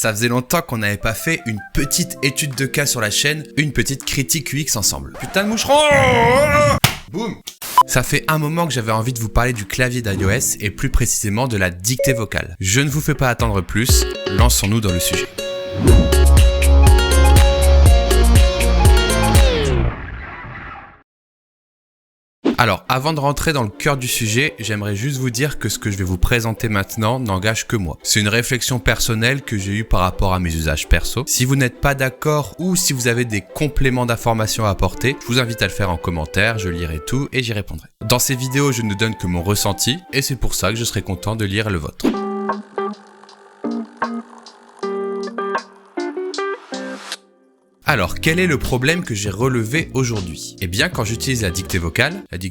Ça faisait longtemps qu'on n'avait pas fait une petite étude de cas sur la chaîne, une petite critique UX ensemble. Putain de moucheron! Boum! Ça fait un moment que j'avais envie de vous parler du clavier d'iOS et plus précisément de la dictée vocale. Je ne vous fais pas attendre plus, lançons-nous dans le sujet. Alors, avant de rentrer dans le cœur du sujet, j'aimerais juste vous dire que ce que je vais vous présenter maintenant n'engage que moi. C'est une réflexion personnelle que j'ai eue par rapport à mes usages perso. Si vous n'êtes pas d'accord ou si vous avez des compléments d'informations à apporter, je vous invite à le faire en commentaire, je lirai tout et j'y répondrai. Dans ces vidéos, je ne donne que mon ressenti et c'est pour ça que je serai content de lire le vôtre. Alors, quel est le problème que j'ai relevé aujourd'hui? Eh bien, quand j'utilise la dictée vocale qui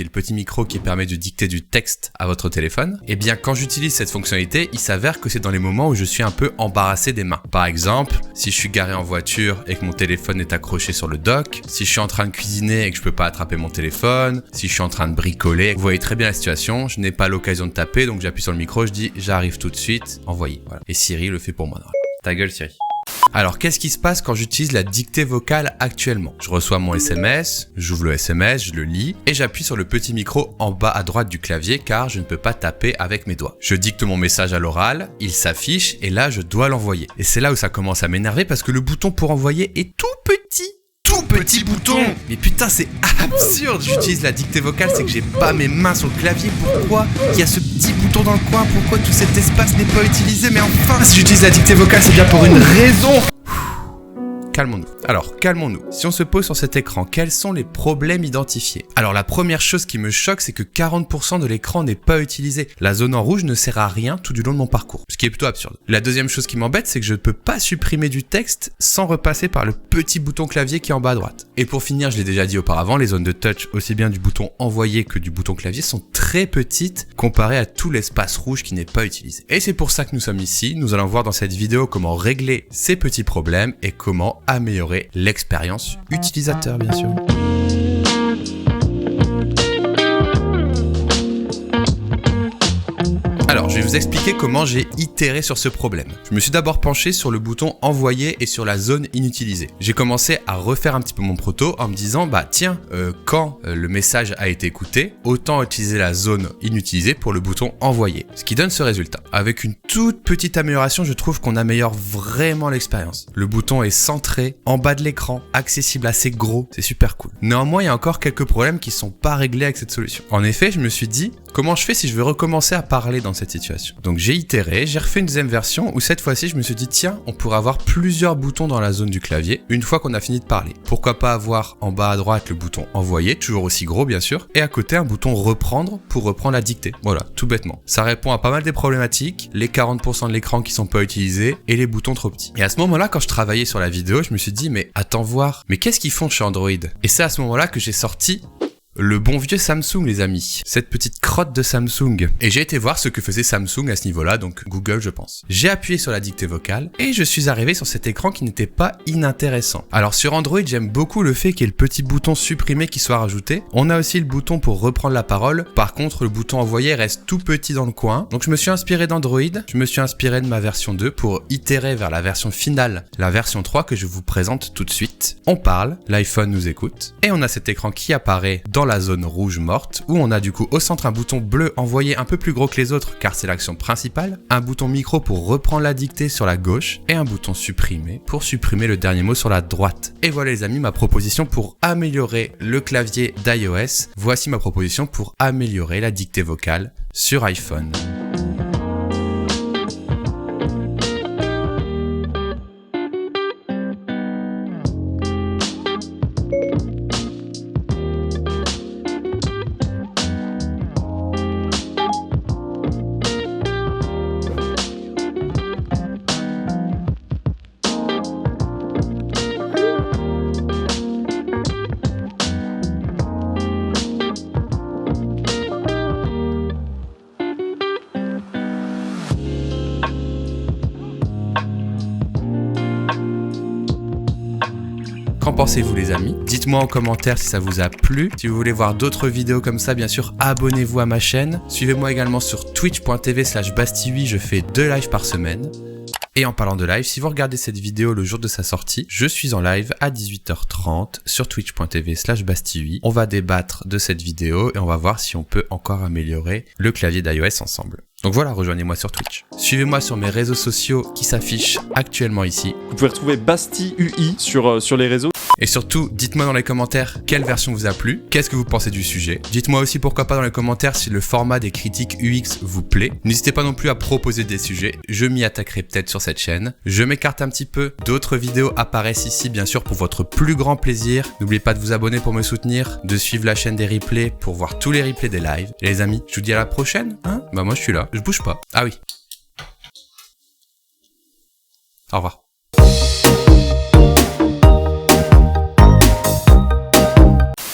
est le petit micro qui permet de dicter du texte à votre téléphone, eh bien, quand j'utilise cette fonctionnalité, il s'avère que c'est dans les moments où je suis un peu embarrassé des mains. Par exemple, si je suis garé en voiture et que mon téléphone est accroché sur le dock, si je suis en train de cuisiner et que je peux pas attraper mon téléphone, si je suis en train de bricoler, vous voyez très bien la situation, je n'ai pas l'occasion de taper, donc j'appuie sur le micro, je dis « j'arrive tout de suite, envoyer ». Voilà. Et Siri le fait pour moi. Ta gueule, Siri. Alors, qu'est-ce qui se passe quand j'utilise la dictée vocale actuellement? Je reçois mon SMS, j'ouvre le SMS, je le lis et j'appuie sur le petit micro en bas à droite du clavier car je ne peux pas taper avec mes doigts. Je dicte mon message à l'oral, il s'affiche et là je dois l'envoyer. Et c'est là où ça commence à m'énerver parce que le bouton pour envoyer est tout petit bouton. Mais putain, c'est absurde. J'utilise la dictée vocale, c'est que j'ai pas mes mains sur le clavier. Pourquoi il y a ce petit bouton dans le coin? Pourquoi tout cet espace n'est pas utilisé? Mais enfin, si j'utilise la dictée vocale, c'est bien pour une raison. Calmons-nous. Alors, calmons-nous. Si on se pose sur cet écran, quels sont les problèmes identifiés? Alors, la première chose qui me choque, c'est que 40% de l'écran n'est pas utilisé. La zone en rouge ne sert à rien tout du long de mon parcours, ce qui est plutôt absurde. La deuxième chose qui m'embête, c'est que je ne peux pas supprimer du texte sans repasser par le petit bouton clavier qui est en bas à droite. Et pour finir, je l'ai déjà dit auparavant, les zones de touch, aussi bien du bouton envoyer que du bouton clavier, sont très petites comparées à tout l'espace rouge qui n'est pas utilisé. Et c'est pour ça que nous sommes ici. Nous allons voir dans cette vidéo comment régler ces petits problèmes et comment améliorer l'expérience utilisateur, bien sûr. Alors, je vais vous expliquer comment j'ai itéré sur ce problème. Je me suis d'abord penché sur le bouton envoyer et sur la zone inutilisée. J'ai commencé à refaire un petit peu mon proto en me disant, quand le message a été écouté, autant utiliser la zone inutilisée pour le bouton envoyer. Ce qui donne ce résultat. Avec une toute petite amélioration, je trouve qu'on améliore vraiment l'expérience. Le bouton est centré, en bas de l'écran, accessible assez gros, c'est super cool. Néanmoins, il y a encore quelques problèmes qui sont pas réglés avec cette solution. En effet, je me suis dit, comment je fais si je veux recommencer à parler dans cette situation? Donc j'ai itéré, j'ai refait une deuxième version où cette fois-ci je me suis dit tiens, on pourrait avoir plusieurs boutons dans la zone du clavier une fois qu'on a fini de parler. Pourquoi pas avoir en bas à droite le bouton envoyer, toujours aussi gros bien sûr, et à côté un bouton reprendre pour reprendre la dictée. Voilà, tout bêtement. Ça répond à pas mal des problématiques, les 40% de l'écran qui sont pas utilisés et les boutons trop petits. Et à ce moment-là, quand je travaillais sur la vidéo, je me suis dit mais attends voir, mais qu'est-ce qu'ils font chez Android? Et c'est à ce moment-là que j'ai sorti le bon vieux Samsung, les amis. Cette petite crotte de Samsung. Et j'ai été voir ce que faisait Samsung à ce niveau-là, donc Google, je pense. J'ai appuyé sur la dictée vocale et je suis arrivé sur cet écran qui n'était pas inintéressant. Alors sur Android, j'aime beaucoup le fait qu'il y ait le petit bouton supprimer qui soit rajouté. On a aussi le bouton pour reprendre la parole. Par contre, le bouton envoyer reste tout petit dans le coin. Donc je me suis inspiré d'Android. Je me suis inspiré de ma version 2 pour itérer vers la version finale, la version 3 que je vous présente tout de suite. On parle, l'iPhone nous écoute et on a cet écran qui apparaît dans la zone rouge morte où on a du coup au centre un bouton bleu envoyé un peu plus gros que les autres car c'est l'action principale, un bouton micro pour reprendre la dictée sur la gauche et un bouton supprimer pour supprimer le dernier mot sur la droite. Et voilà les amis, ma proposition pour améliorer le clavier d'iOS. Voici ma proposition pour améliorer la dictée vocale sur iPhone. Qu'en pensez-vous les amis? Dites-moi en commentaire si ça vous a plu. Si vous voulez voir d'autres vidéos comme ça, bien sûr, abonnez-vous à ma chaîne. Suivez-moi également sur twitch.tv/basti8, je fais 2 lives par semaine. Et en parlant de live, si vous regardez cette vidéo le jour de sa sortie, je suis en live à 18h30 sur twitch.tv/bastille. On va débattre de cette vidéo et on va voir si on peut encore améliorer le clavier d'iOS ensemble. Donc voilà, rejoignez-moi sur Twitch. Suivez-moi sur mes réseaux sociaux qui s'affichent actuellement ici. Vous pouvez retrouver Bastille UI sur les réseaux. Et surtout, dites-moi dans les commentaires quelle version vous a plu, qu'est-ce que vous pensez du sujet. Dites-moi aussi pourquoi pas dans les commentaires si le format des critiques UX vous plaît. N'hésitez pas non plus à proposer des sujets, je m'y attaquerai peut-être sur cette chaîne. Je m'écarte un petit peu, d'autres vidéos apparaissent ici bien sûr pour votre plus grand plaisir. N'oubliez pas de vous abonner pour me soutenir, de suivre la chaîne des replays pour voir tous les replays des lives. Et les amis, je vous dis à la prochaine, hein? Bah moi je suis là, je bouge pas. Ah oui. Au revoir.